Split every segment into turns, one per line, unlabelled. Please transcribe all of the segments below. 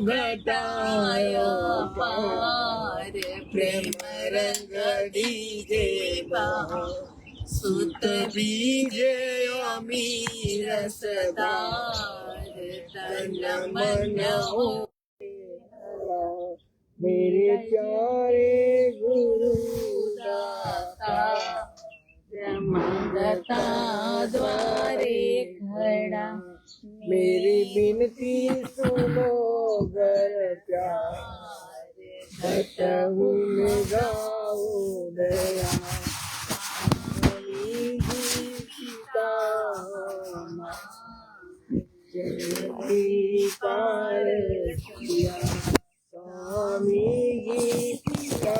घटायो पार प्रेम रंग दीजे सुत बीजे अमीर सदार तन मन हो मेरे प्यारे गुरु दाता ब्रह्मदत्ता द्वारे खड़ा मेरी विनती सुनो गर प्यार हटहु में गाओ दया सीता पार किया स्वामी गीता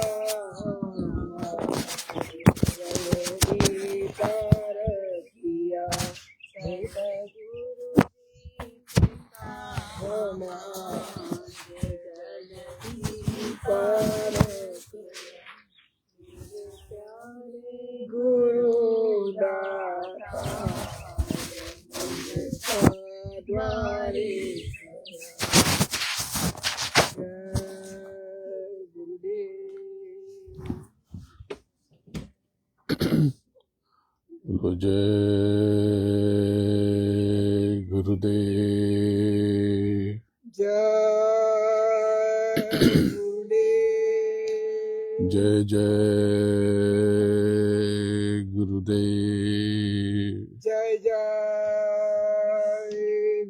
पार किया गुरु दाता द्वारे
जय गुरुदेव
जय गुरुदेव
जय जय गुरुदेव
जय जय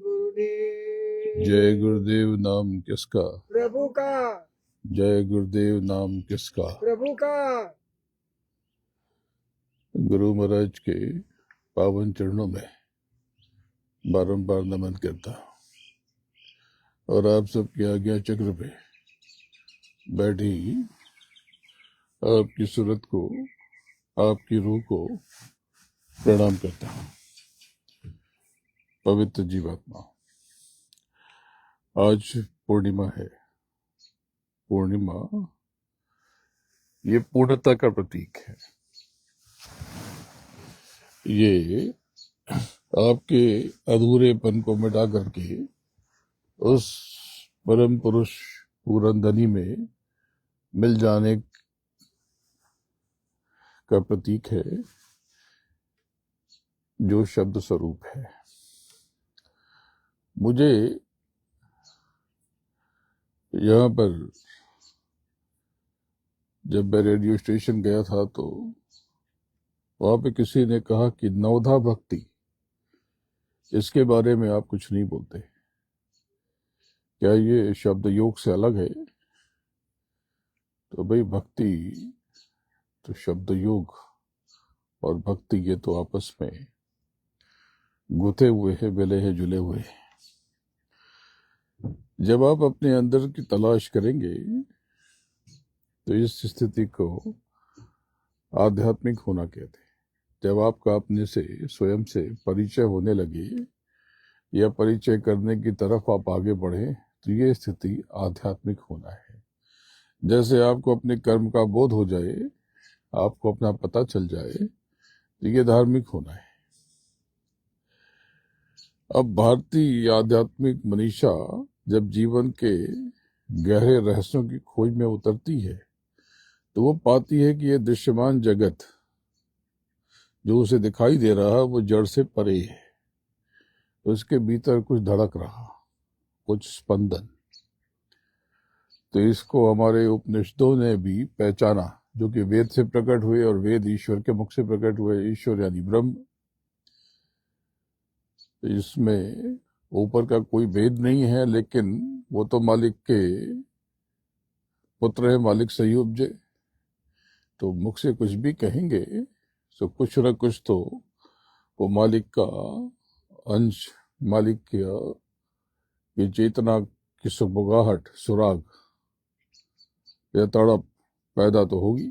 गुरुदेव
जय गुरुदेव नाम किसका
प्रभु का
जय गुरुदेव नाम किसका
प्रभु का
गुरु महाराज के पावन चरणों में बारंबार नमन करता हूं और आप सबकी आज्ञा चक्र पे बैठी आपकी सूरत को आपकी रूह को प्रणाम करता हूं। पवित्र जीवात्मा, आज पूर्णिमा है। पूर्णिमा ये पूर्णता का प्रतीक है। ये आपके अधूरेपन को मिटा करके उस परम पुरुष पूरनधनी में मिल जाने का प्रतीक है, जो शब्द स्वरूप है। मुझे यहाँ पर जब मैं रेडियो स्टेशन गया था तो वहां पे किसी ने कहा कि नवधा भक्ति, इसके बारे में आप कुछ नहीं बोलते, क्या ये शब्द योग से अलग है? तो भाई, भक्ति तो शब्द योग और भक्ति ये तो आपस में गुथे हुए हैं, मिले हैं, जुले हुए हैं। जब आप अपने अंदर की तलाश करेंगे तो इस स्थिति को आध्यात्मिक होना कहते हैं। जब आपका अपने से स्वयं से परिचय होने लगे या परिचय करने की तरफ आप आगे बढ़े तो ये स्थिति आध्यात्मिक होना है। जैसे आपको अपने कर्म का बोध हो जाए, आपको अपना पता चल जाए, तो ये धार्मिक होना है। अब भारतीय आध्यात्मिक मनीषा जब जीवन के गहरे रहस्यों की खोज में उतरती है तो वो पाती है कि ये दृश्यमान जगत जो उसे दिखाई दे रहा है वो जड़ से परे है। तो उसके भीतर कुछ धड़क रहा, कुछ स्पंदन। तो इसको हमारे उपनिषदों ने भी पहचाना, जो कि वेद से प्रकट हुए और वेद ईश्वर के मुख से प्रकट हुए, ईश्वर यानी ब्रह्म। तो इसमें ऊपर का कोई भेद नहीं है, लेकिन वो तो मालिक के पुत्र है, मालिक सही उपजे। तो मुख से कुछ भी कहेंगे तो कुछ न कुछ तो वो मालिक का अंश, मालिक की चेतना की सुबगाहट, सुराग या तड़प पैदा तो होगी।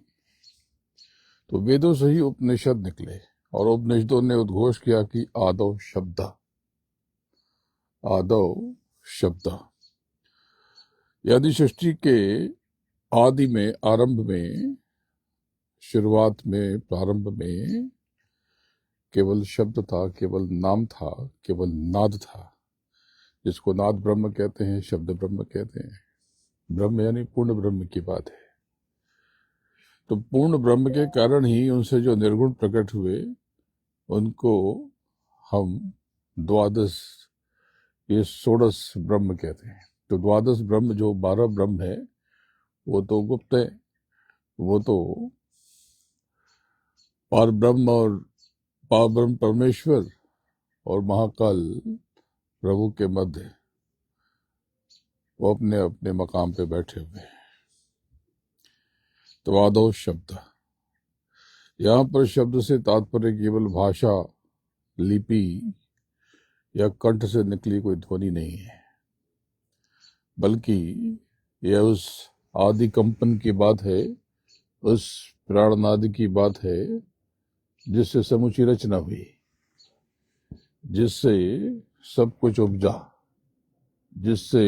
तो वेदों से ही उपनिषद निकले और उपनिषदों ने उद्घोष किया कि आदौ शब्द, आदौ शब्द। यदि सृष्टि के आदि में, आरंभ में, शुरुआत में, प्रारंभ में केवल शब्द था, केवल नाम था, केवल नाद था, जिसको नाद ब्रह्म कहते हैं, शब्द ब्रह्म कहते हैं। ब्रह्म यानी पूर्ण ब्रह्म की बात है। तो पूर्ण ब्रह्म के कारण ही उनसे जो निर्गुण प्रकट हुए उनको हम द्वादश, ये षोडश ब्रह्म कहते हैं। तो द्वादश ब्रह्म जो 12 ब्रह्म है वो तो गुप्त है, वो तो पार ब्रह्म और पार ब्रह्म परमेश्वर और महाकाल प्रभु के मध्य वो अपने अपने मकाम पे बैठे हुए हैं। तो आदो शब्द, यहाँ पर शब्द से तात्पर्य केवल भाषा, लिपि या कंठ से निकली कोई ध्वनि नहीं है, बल्कि यह उस आदि कंपन की बात है, उस प्राणनाद की बात है जिससे समूची रचना हुई, जिससे सब कुछ उपजा, जिससे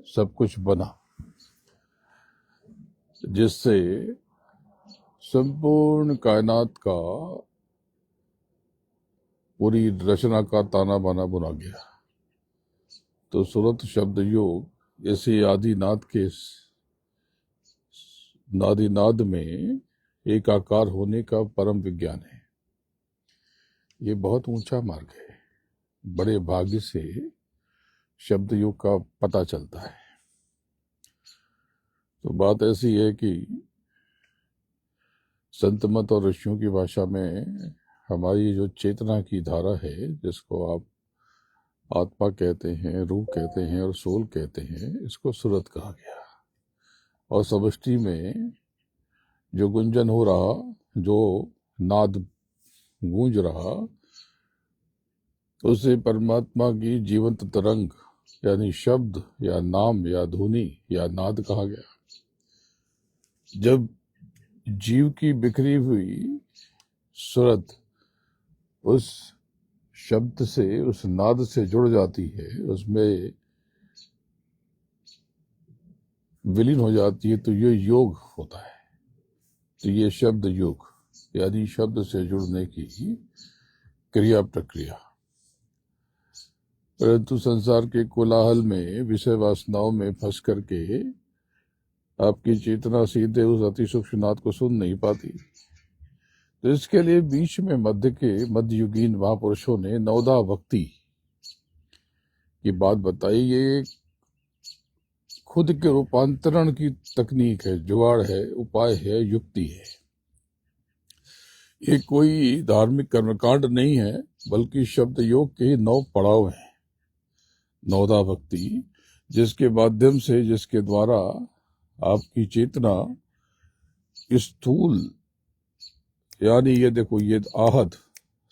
सब कुछ बना, जिससे संपूर्ण कायनात का पूरी रचना का ताना बाना बुना गया। तो सुरत शब्द योग ऐसे आदिनाद के नादिनाद में एकाकार होने का परम विज्ञान है। ये बहुत ऊंचा मार्ग है, बड़े भाग्य से शब्द योग का पता चलता है। तो बात ऐसी है कि संत मत और ऋषियों की भाषा में हमारी जो चेतना की धारा है, जिसको आप आत्मा कहते हैं, रूह कहते हैं और सोल कहते हैं, इसको सुरत कहा गया। और समष्टि में जो गुंजन हो रहा, जो नाद गूंज रहा, उसे परमात्मा की जीवंत तरंग यानी शब्द या नाम या ध्वनि या नाद कहा गया। जब जीव की बिखरी हुई सुरत उस शब्द से, उस नाद से जुड़ जाती है, उसमें विलीन हो जाती है, तो ये योग होता है। तो ये शब्द योग यानी शब्द से जुड़ने की क्रिया प्रक्रिया। परंतु संसार के कोलाहल में, विषय वासनाओं में फंस करके आपकी चेतना सीधे उस अति सूक्ष्म नाद को सुन नहीं पाती। तो इसके लिए बीच में मध्ययुगीन महापुरुषों ने नवदा भक्ति की बात बताई। ये खुद के रूपांतरण की तकनीक है, जुगाड़ है, उपाय है, युक्ति है। ये कोई धार्मिक कर्मकांड नहीं है, बल्कि शब्द योग के 9 पड़ाव हैं। नवदा भक्ति, जिसके माध्यम से, जिसके द्वारा आपकी चेतना स्थूल यानी ये देखो, ये आहत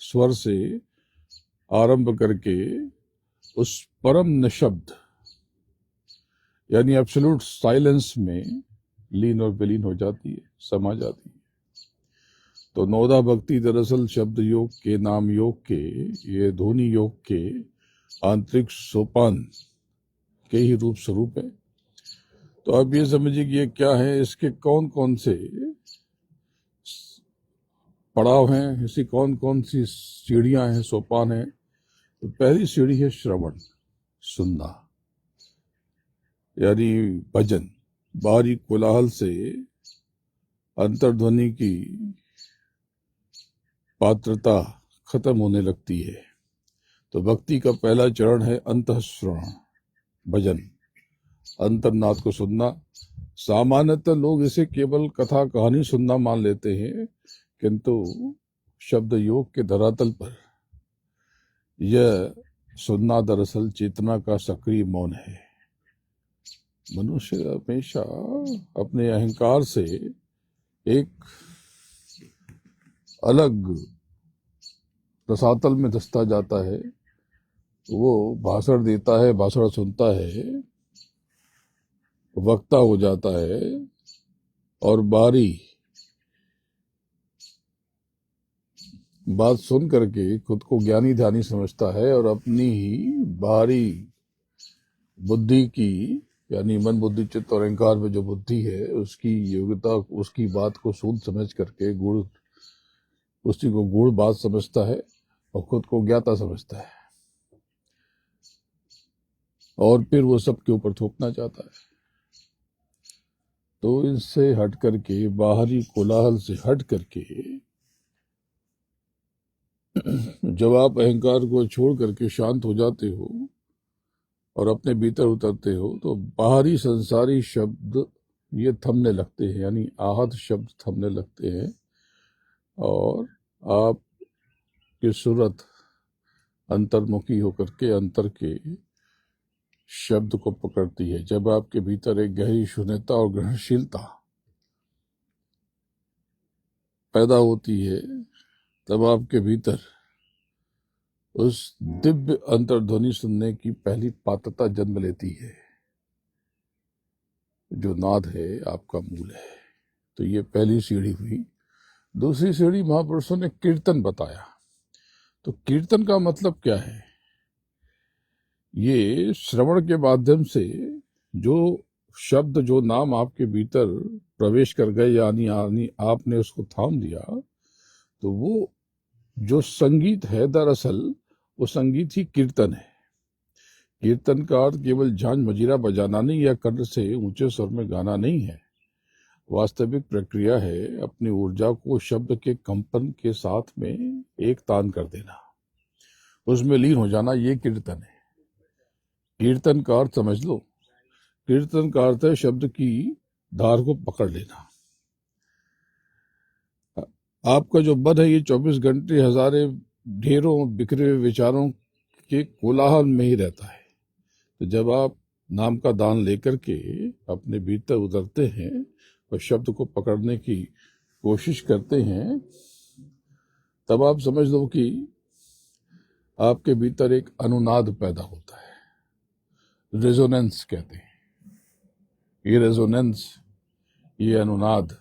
स्वर से आरंभ करके उस परम निशब्द यानी एब्सोल्यूट साइलेंस में लीन और विलीन हो जाती है, समा जाती है। तो नवदा भक्ति दरअसल शब्द योग के, नाम योग के, ये ध्वनि योग के आंतरिक सोपान के ही रूप स्वरूप है। तो आप ये समझिए कि ये क्या है, इसके कौन कौन से पड़ाव हैं, ऐसी कौन कौन सी सीढ़ियां हैं, सोपान हैं। तो पहली सीढ़ी है श्रवण, सुनना, यानी भजन। बाहरी कोलाहल से अंतर्ध्वनि की पात्रता खत्म होने लगती है। तो भक्ति का पहला चरण है अंतःश्रवण, भजन, अंतर्नाद को सुनना। सामान्यतः लोग इसे केवल कथा कहानी सुनना मान लेते हैं, किंतु शब्द योग के धरातल पर यह सुनना दरअसल चेतना का सक्रिय मौन है। मनुष्य हमेशा अपने अहंकार से एक अलग रसातल में धंसता जाता है। वो भाषण देता है, भाषण सुनता है, वक्ता हो जाता है और बारी बात सुन करके खुद को ज्ञानी ध्यानी समझता है और अपनी ही बाहरी बुद्धि की यानी मन बुद्धि चित्त और अहंकार में जो बुद्धि है उसकी योग्यता, उसकी बात को सूद समझ करके गुण, उसी को गुण बात समझता है और खुद को ज्ञाता समझता है। और फिर वो सबके ऊपर थोपना चाहता है। तो इससे हट करके, बाहरी कोलाहल से हट करके, जब आप अहंकार को छोड़ करके शांत हो जाते हो और अपने भीतर उतरते हो, तो बाहरी संसारी शब्द ये थमने लगते हैं, यानी आहत शब्द थमने लगते हैं, और आपकी सूरत अंतर्मुखी होकर के अंतर के शब्द को पकड़ती है। जब आपके भीतर एक गहरी शून्यता और ग्रहणशीलता पैदा होती है, तब आपके भीतर उस दिव्य अंतर्ध्वनि सुनने की पहली पात्रता जन्म लेती है, जो नाद है, आपका मूल है। तो ये पहली सीढ़ी हुई। दूसरी सीढ़ी महापुरुषों ने कीर्तन बताया। तो कीर्तन का मतलब क्या है? ये श्रवण के माध्यम से जो शब्द, जो नाम आपके भीतर प्रवेश कर गए, यानी आपने उसको थाम दिया, तो वो जो संगीत है, दरअसल वो संगीत ही कीर्तन है। कीर्तन का अर्थ केवल झांझ मजीरा बजाना नहीं या कंठ से ऊंचे स्वर में गाना नहीं है। वास्तविक प्रक्रिया है अपनी ऊर्जा को शब्द के कंपन के साथ में एक तान कर देना, उसमें लीन हो जाना। ये कीर्तन है। कीर्तन का अर्थ समझ लो। कीर्तन का अर्थ है शब्द की धार को पकड़ लेना। आपका जो मन है, ये 24 घंटे हजारे ढेरों बिखरे हुए विचारों के कोलाहल में ही रहता है। तो जब आप नाम का दान लेकर के अपने भीतर उतरते हैं और शब्द को पकड़ने की कोशिश करते हैं, तब आप समझ लो कि आपके भीतर एक अनुनाद पैदा होता है। रेजोनेंस कहते हैं। ये रेजोनेंस, ये अनुनाद,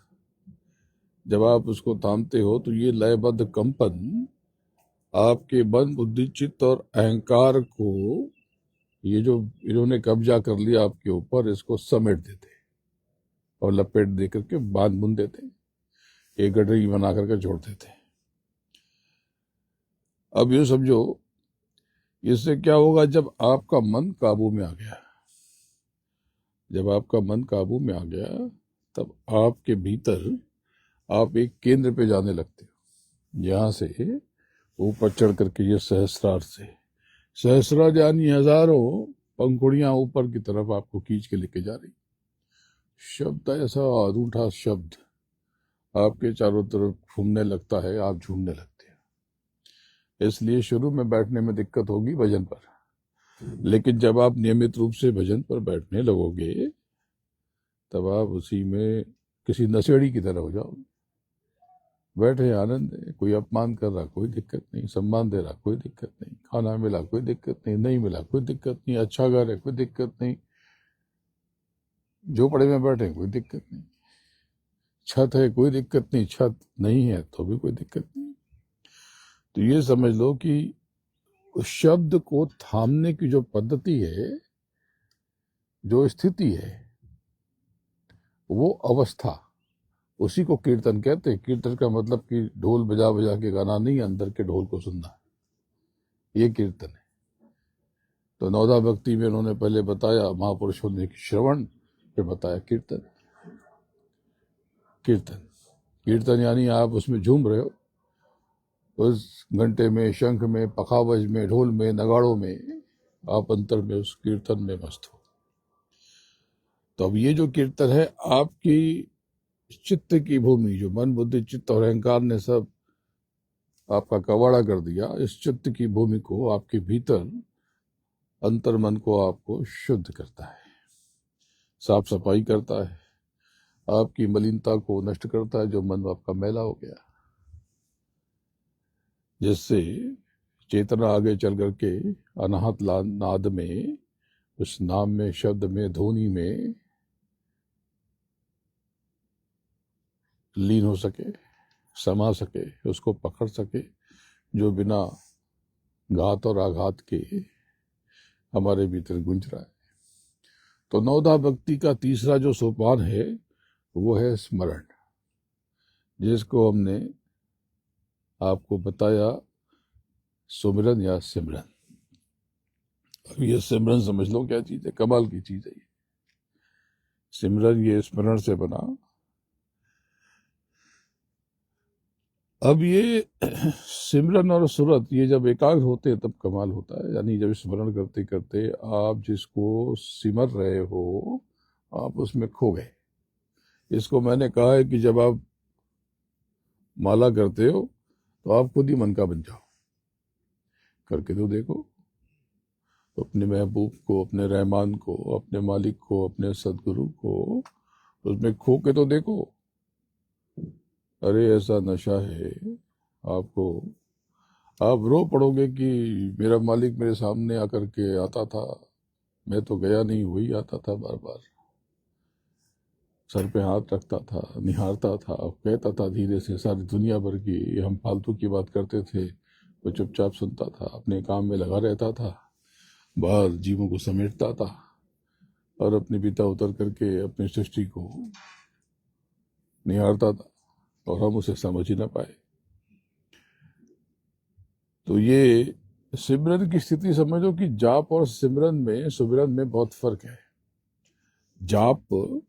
जब आप उसको थामते हो तो ये लयबद्ध कंपन आपके मन, बुद्धि, चित्त और अहंकार को, ये जो इन्होंने कब्जा कर लिया आपके ऊपर, इसको समेट देते और लपेट दे करके बांध बुन देते, एक गठरी बना करके छोड़ देते। अब ये समझो, इससे क्या होगा? जब आपका मन काबू में आ गया, जब आपका मन काबू में आ गया, तब आपके भीतर आप एक केंद्र पे जाने लगते हो, जहां से ऊपर चढ़ करके ये सहस्रार से, सहस्रार यानी हजारों पंखुड़ियां ऊपर की तरफ आपको खींच के लेके जा रही। शब्द ऐसा अनूठा शब्द आपके चारों तरफ घूमने लगता है, आप झूमने लगते हैं। इसलिए शुरू में बैठने में दिक्कत होगी भजन पर, लेकिन जब आप नियमित रूप से भजन पर बैठने लगोगे, तब आप उसी में किसी नशेड़ी की तरह हो जाओगे। बैठे आनंद है, कोई अपमान कर रहा कोई दिक्कत नहीं, सम्मान दे रहा कोई दिक्कत नहीं, खाना मिला कोई दिक्कत नहीं, नहीं मिला कोई दिक्कत नहीं, अच्छा घर है कोई दिक्कत नहीं, झोपड़े में बैठे कोई दिक्कत नहीं, छत है कोई दिक्कत नहीं, छत नहीं है तो भी कोई दिक्कत नहीं। तो ये समझ लो कि उस शब्द को थामने की जो पद्धति है, जो स्थिति है, वो अवस्था, उसी को कीर्तन कहते हैं। कीर्तन का मतलब कि ढोल बजा बजा के गाना नहीं, अंदर के ढोल को सुनना, ये कीर्तन है। तो नवदा भक्ति में उन्होंने पहले बताया महापुरुषों ने श्रवण, फिर बताया कीर्तन। कीर्तन, कीर्तन यानी आप उसमें झूम रहे हो, उस घंटे में, शंख में, पखावज में, ढोल में, नगाड़ों में, आप अंतर में उस कीर्तन में मस्त हो। तो अब ये जो कीर्तन है, आपकी चित्त की भूमि, जो मन, बुद्धि, चित्त और अहंकार ने सब आपका कवाड़ा कर दिया, इस चित्त की भूमि को, आपके भीतर अंतर मन को आपको शुद्ध करता है, साफ सफाई करता है, आपकी मलिनता को नष्ट करता है, जो मन आपका मैला हो गया, जिससे चेतना आगे चल करके अनाहत नाद में, उस नाम में, शब्द में, ध्वनि में लीन हो सके, समा सके, उसको पकड़ सके, जो बिना घात और आघात के हमारे भीतर गुंज रहा है। तो नवदा भक्ति का तीसरा जो सोपान है, वो है स्मरण, जिसको हमने आपको बताया सुमिरन या सिमरन। अब ये सिमरन समझ लो क्या चीज है, कमाल की चीज है ये सिमरन, ये स्मरण से बना। अब ये सिमरन और सुरत ये जब एकाग्र होते हैं तब कमाल होता है। यानी जब स्मरण करते करते आप जिसको सिमर रहे हो आप उसमें खो गए। इसको मैंने कहा है कि जब आप माला करते हो तो आप खुद ही मन का बन जाओ, करके तो देखो। तो अपने महबूब को, अपने रहमान को, अपने मालिक को, अपने सदगुरु को उसमें खो के तो देखो। अरे ऐसा नशा है आपको, आप रो पड़ोगे कि मेरा मालिक मेरे सामने आकर के आता था, मैं तो गया नहीं, वही आता था बार बार, सर पे हाथ रखता था, निहारता था, कहता था धीरे से सारी दुनिया भर की हम फालतू की बात करते थे, वो चुपचाप सुनता था, अपने काम में लगा रहता था, बाहर जीवों को समेटता था और अपने पिता उतर करके अपनी सृष्टि को निहारता था और हम उसे समझ ही ना पाए। तो ये सिमरन की स्थिति समझो कि जाप और सिमरन में, सुमिरन में बहुत फर्क है। जाप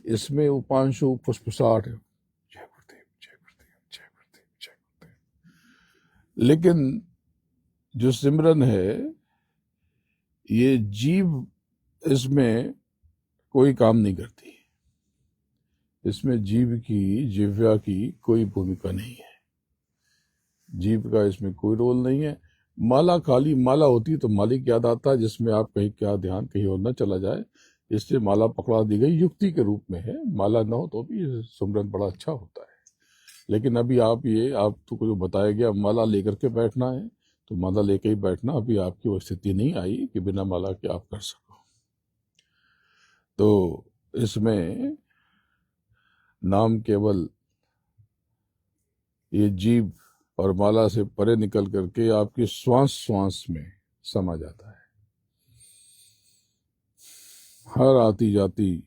इसमें उपांशु फुसफुसाहट है, जय गुरुदेव जय गुरुदेव जय गुरुदेव जय गुरुदेव। लेकिन जो सिमरन है ये जीव, इसमें कोई काम नहीं करती, इसमें जीव की, जिह्वा की कोई भूमिका नहीं है, जीव का इसमें कोई रोल नहीं है। माला खाली माला होती तो मालिक याद आता, जिसमें आप कहीं क्या ध्यान कहीं और न चला जाए, इसलिए माला पकड़ा दी गई, युक्ति के रूप में है। माला न हो तो भी सुमरन बड़ा अच्छा होता है। लेकिन अभी आप ये, आपको जो बताया गया माला लेकर के बैठना है तो माला लेके ही बैठना, अभी आपकी वो स्थिति नहीं आई कि बिना माला के आप कर सको। तो इसमें नाम केवल ये जीव और माला से परे निकल करके आपकी श्वास श्वास में समा जाता है, हर आती जाती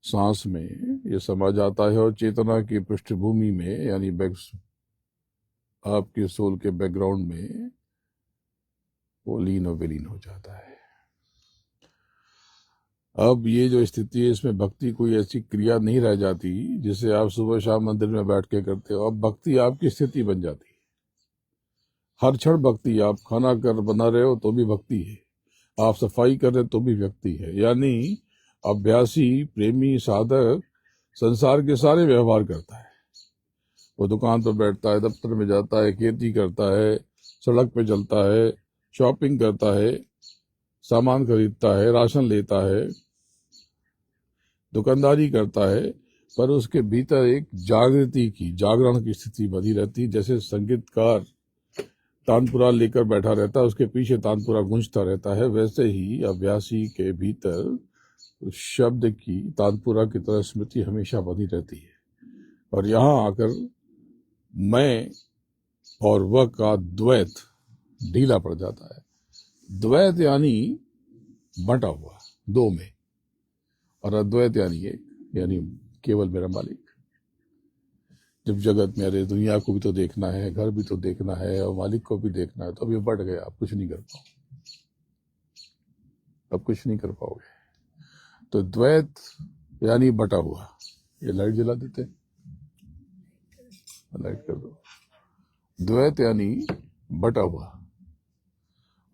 सांस में ये समा जाता है और चेतना की पृष्ठभूमि में, यानी आपके सोल के बैकग्राउंड में वो लीन और विलीन हो जाता है। अब ये जो स्थिति है इसमें भक्ति कोई ऐसी क्रिया नहीं रह जाती जिसे आप सुबह शाम मंदिर में बैठ के करते हो। अब भक्ति आपकी स्थिति बन जाती है, हर क्षण भक्ति। आप खाना कर बना रहे हो तो भी भक्ति है, आप सफाई कर रहे हो तो भी भक्ति है। यानी अभ्यासी, प्रेमी, साधक संसार के सारे व्यवहार करता है। वो दुकान पर बैठता है, दफ्तर में जाता है, खेती करता है, सड़क पे चलता है, शॉपिंग करता है, सामान खरीदता है, राशन लेता है, दुकानदारी करता है, पर उसके भीतर एक जागृति की, जागरण की स्थिति बनी रहती है। जैसे संगीतकार तानपुरा लेकर बैठा रहता है, उसके पीछे तानपुरा गूंजता रहता है, वैसे ही अभ्यासी के भीतर उस शब्द की, तानपुरा की तरह स्मृति हमेशा बनी रहती है। और यहाँ आकर मैं और वह का द्वैत ढीला पड़ जाता है। द्वैत यानी बंटा हुआ दो में, और अद्वैत यानी एक, यानी केवल मेरा मालिक। जब जगत में, अरे दुनिया को भी तो देखना है, घर भी तो देखना है और मालिक को भी देखना है, तो अब ये बढ़ गया, आप कुछ नहीं कर पाओगे, अब कुछ नहीं कर पाओगे। तो द्वैत यानी बटा हुआ। ये लाइट जला देते, लाइट कर दो। द्वैत यानी बटा हुआ,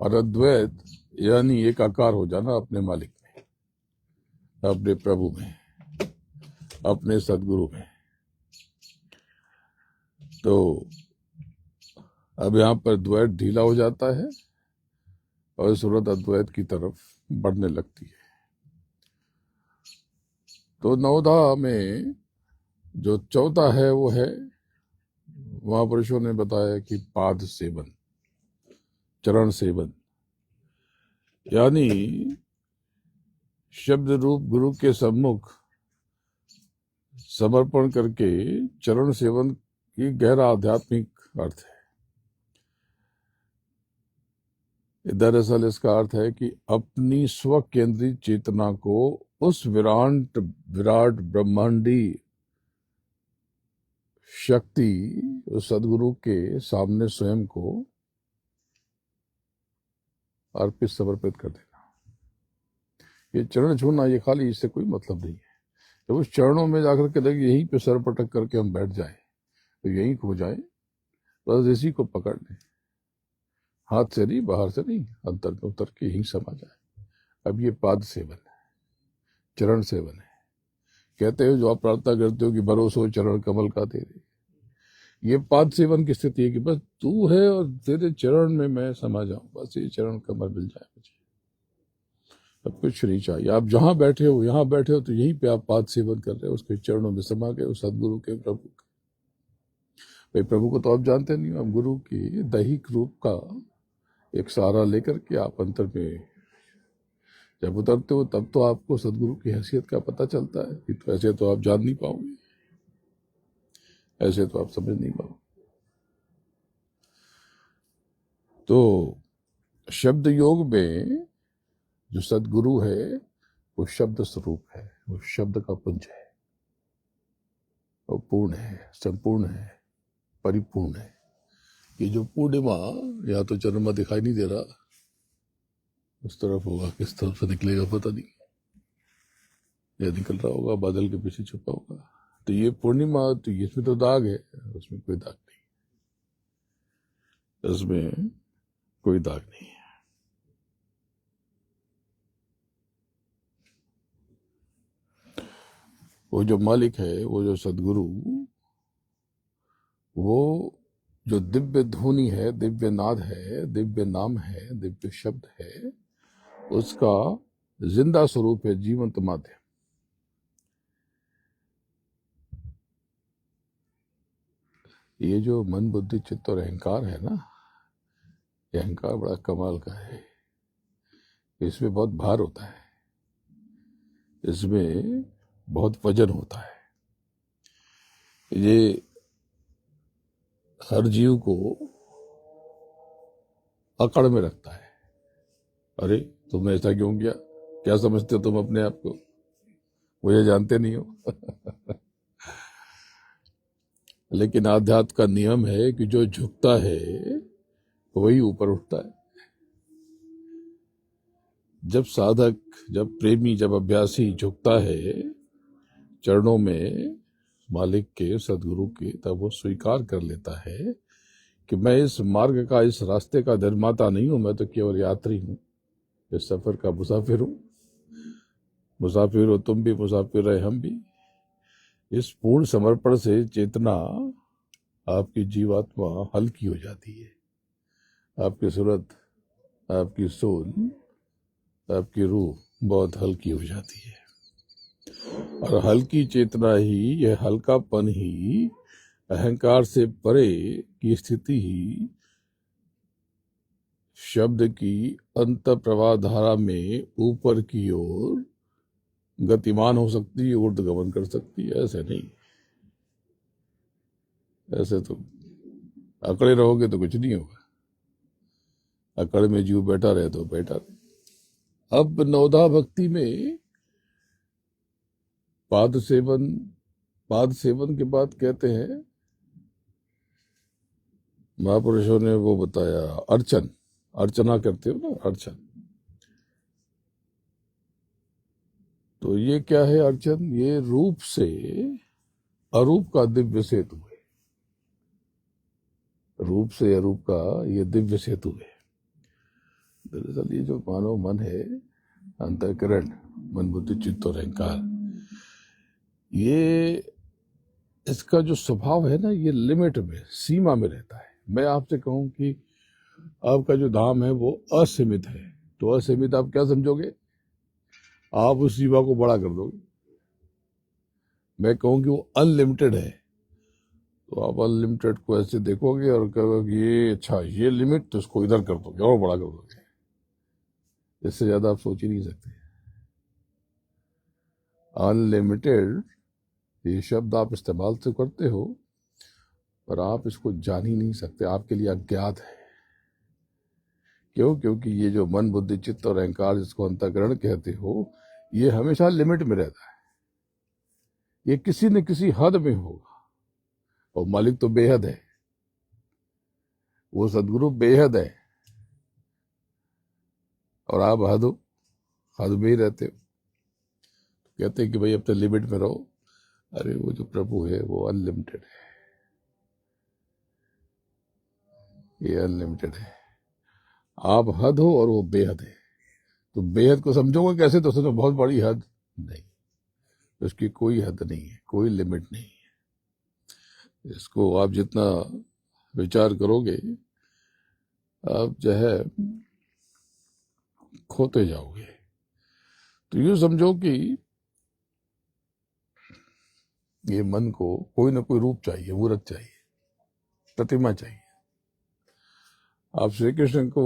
और अद्वैत यानी एक आकार हो जाना अपने मालिक में, अपने प्रभु में, अपने सदगुरु में। तो अब यहाँ पर द्वैत ढीला हो जाता है और सूरत अद्वैत की तरफ बढ़ने लगती है। तो नवधा में जो चौथा है वो है, महापुरुषों ने बताया कि पाद सेवन, चरण सेवन, यानी शब्द रूप गुरु के सम्मुख समर्पण करके चरण सेवन की गहरा आध्यात्मिक अर्थ है। दरअसल इसका अर्थ है कि अपनी स्व केंद्रित चेतना को उस विराट ब्रह्मांडी शक्ति, उस सदगुरु के सामने स्वयं को अर्पित समर्पित कर देना। ये चरण छूना, ये खाली इससे कोई मतलब नहीं है। जब उस चरणों में जाकर के लगे यहीं पे सर पटक करके हम बैठ जाए तो यहीं खो जाए, बस इसी को पकड़ लें, हाथ से नहीं, बाहर से नहीं, अंतर में उतर के यहीं समा जाए। अब ये पाद सेवन है, चरण सेवन है। कहते हो जो आप प्रार्थना करते हो कि भरोसो चरण कमल का तेरे, ये पाद सेवन की स्थिति है कि बस तू है और तेरे चरण में मैं समा जाऊं, बस ये चरण कमल मिल जाए मुझे, अब कुछ नहीं चाहिए। आप जहां बैठे हो, यहां बैठे हो तो यहीं पे आप पाद सेवन कर रहे हो, उसके चरणों में समा गए, उस सदगुरु के, प्रभु के। भाई प्रभु को तो आप जानते नहीं हो, आप गुरु की दैहिक रूप का एक सहारा लेकर के आप अंतर में जब उतरते हो तब तो आपको सदगुरु की हैसियत का पता चलता है कि तो ऐसे तो आप जान नहीं पाओगे, ऐसे तो आप समझ नहीं पाओगे। तो शब्द योग में जो सदगुरु है वो शब्द स्वरूप है, वो शब्द का पुंज है, वो पूर्ण है, संपूर्ण है, परिपूर्ण है। ये जो पूर्णिमा या तो चंद्रमा दिखाई नहीं दे रहा, उस तरफ होगा, किस तरफ से निकलेगा पता नहीं, या निकल रहा होगा, बादल के पीछे छुपा होगा। तो ये पूर्णिमा, तो इसमें तो दाग है, उसमें कोई दाग नहीं, इसमें कोई दाग नहीं है। वो जो मालिक है, वो जो सदगुरु, वो जो दिव्य ध्वनि है, दिव्य नाद है, दिव्य नाम है, दिव्य शब्द है, उसका जिंदा स्वरूप है, जीवंत माध्यम। ये जो मन बुद्धि चित्त और अहंकार है ना, ये अहंकार बड़ा कमाल का है। इसमें बहुत भार होता है, इसमें बहुत वजन होता है। ये हर जीव को अकड़ में रखता है। अरे तुमने ऐसा क्यों किया, क्या समझते हो तुम अपने आप को, मुझे जानते नहीं हो। लेकिन आध्यात्म का नियम है कि जो झुकता है वही ऊपर उठता है। जब साधक, जब प्रेमी, जब अभ्यासी झुकता है चरणों में मालिक के, सदगुरु के, तब वो स्वीकार कर लेता है कि मैं इस मार्ग का, इस रास्ते का निर्माता नहीं हूं, मैं तो केवल यात्री हूं, इस सफर का मुसाफिर हूं। मुसाफिर हो तुम भी, मुसाफिर रहे हम भी। इस पूर्ण समर्पण से चेतना, आपकी जीवात्मा हल्की हो जाती है, आपकी सूरत, आपकी सोल, आपकी रूह बहुत हल्की हो जाती है। और हल्की चेतना ही, यह हल्कापन ही, अहंकार से परे की स्थिति ही शब्द की अंत प्रवाह धारा में ऊपर की ओर गतिमान हो सकती है, ऊर्ध्वगमन कर सकती है। ऐसे नहीं, ऐसे तो अकड़े रहोगे तो कुछ नहीं होगा, अकड़ में जीव बैठा रहे तो बैठा रहे। अब नवधा भक्ति में पाद सेवन के बाद कहते हैं, महापुरुषों ने वो बताया, अर्चन, अर्चना करते हो ना, अर्चन। तो ये क्या है अर्चन? ये रूप से अरूप का दिव्य सेतु है, रूप से अरूप का ये दिव्य सेतु है। दरअसल ये जो मानव मन है, अंतःकरण, मन बुद्धि चित्त और अहंकार, ये इसका जो स्वभाव है ना, ये लिमिट में, सीमा में रहता है। मैं आपसे कहूं कि आपका जो धाम है वो असीमित है, तो असीमित आप क्या समझोगे? आप उस सीमा को बड़ा कर दोगे। मैं कहूं कि वो अनलिमिटेड है, तो आप अनलिमिटेड को ऐसे देखोगे और कहोगे कि ये अच्छा, ये लिमिट, तो इसको इधर कर दोगे और बड़ा कर दोगे। इससे ज्यादा आप सोच ही नहीं सकते। अनलिमिटेड ये शब्द आप इस्तेमाल तो करते हो, पर आप इसको जान ही नहीं सकते, आपके लिए अज्ञात है। क्यों? क्योंकि ये जो मन बुद्धि चित्त और अहंकार, जिसको अंतःकरण कहते हो, ये हमेशा लिमिट में रहता है, ये किसी न किसी हद में होगा। और मालिक तो बेहद है, वो सदगुरु बेहद है, और आप हद में ही रहते हो। कहते हैं कि भाई अपने लिमिट में रहो। अरे वो जो प्रभु है वो अनलिमिटेड है, ये अनलिमिटेड है। आप हद हो और वो बेहद है। तो बेहद को समझोगे कैसे? तो समझो बहुत बड़ी हद नहीं, उसकी कोई हद नहीं है, कोई लिमिट नहीं है। इसको आप जितना विचार करोगे आप जो है खोते जाओगे। तो यूं समझो कि ये मन को कोई ना कोई रूप चाहिए, मूर्त चाहिए, प्रतिमा चाहिए। आप श्री कृष्ण को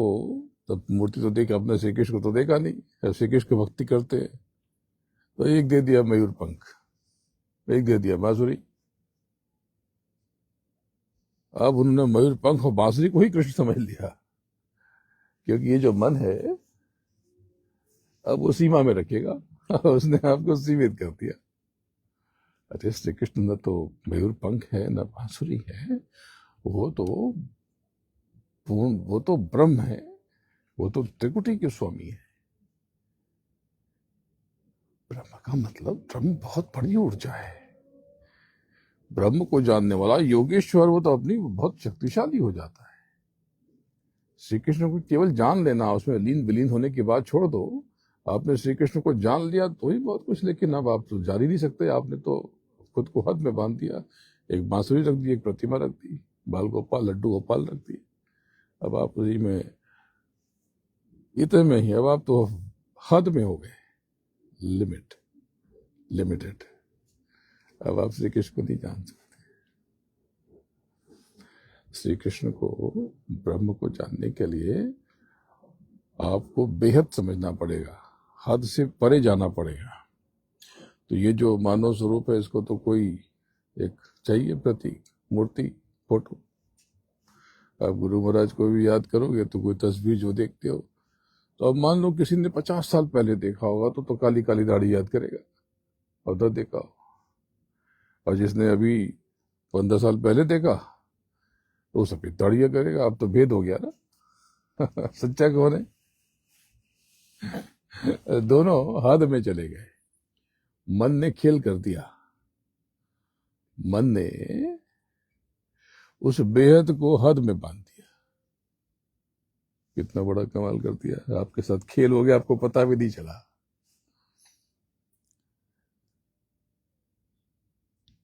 तब मूर्ति तो देखा, आपने श्री कृष्ण को तो देखा नहीं। श्री कृष्ण को भक्ति करते हैं तो एक दे दिया मयूर पंख, एक दे दिया बांसुरी। अब उन्होंने मयूर पंख और बांसुरी को ही कृष्ण समझ लिया, क्योंकि ये जो मन है अब वो सीमा में रखेगा। उसने आपको सीमित कर दिया। अरे श्री कृष्ण न तो मयूर पंख है न बांसुरी है, वो तो ब्रह्म है, वो तो त्रिकुटी के स्वामी है। ब्रह्म का मतलब ब्रह्म बहुत बड़ी ऊर्जा है। ब्रह्म को जानने वाला योगेश्वर वो तो अपनी बहुत शक्तिशाली हो जाता है। श्री कृष्ण को केवल जान लेना, उसमें लीन विलीन होने की बात छोड़ दो। आपने श्री कृष्ण को जान लिया तो ही बहुत कुछ, लेकिन अब आप तो जान ही नहीं सकते। आपने तो खुद को हद में बांध दिया। एक बांसुरी रख दी, एक प्रतिमा रख दी, बाल गोपाल लड्डू गोपाल रख दी। अब आप उसी में इतने में ही अब आप तो हद में हो गए, लिमिटेड। अब आप श्री कृष्ण को नहीं जान सकते। श्री कृष्ण को, ब्रह्म को जानने के लिए आपको बेहद समझना पड़ेगा, हद से परे जाना पड़ेगा। तो ये जो मानव स्वरूप है इसको तो कोई एक चाहिए प्रतीक, मूर्ति, फोटो। आप गुरु महाराज को भी याद करोगे तो कोई तस्वीर जो देखते हो, तो अब मान लो किसी ने 50 साल पहले देखा होगा तो काली काली दाढ़ी याद करेगा, और उधर देखा हो। और जिसने अभी 15 साल पहले देखा तो सफेद दाढ़ियां करेगा। अब तो भेद हो गया ना। सच्चा कौन है? दोनों हद में चले गए। मन ने खेल कर दिया, मन ने उस बेहद को हद में बांध दिया। कितना बड़ा कमाल कर दिया, आपके साथ खेल हो गया, आपको पता भी नहीं चला।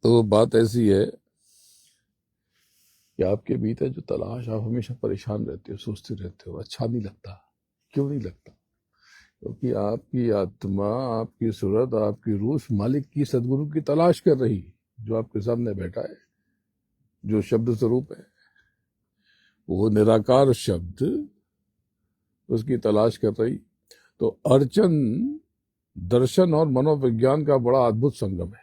तो बात ऐसी है कि आपके भीतर जो तलाश, आप हमेशा परेशान रहते हो, सोचते रहते हो, अच्छा नहीं लगता। क्यों नहीं लगता? क्योंकि आपकी आत्मा, आपकी सूरत, आपकी रूह मालिक की, सदगुरु की तलाश कर रही, जो आपके सामने बैठा है, जो शब्द स्वरूप है, वो निराकार शब्द, उसकी तलाश कर रही। तो अर्चन दर्शन और मनोविज्ञान का बड़ा अद्भुत संगम है,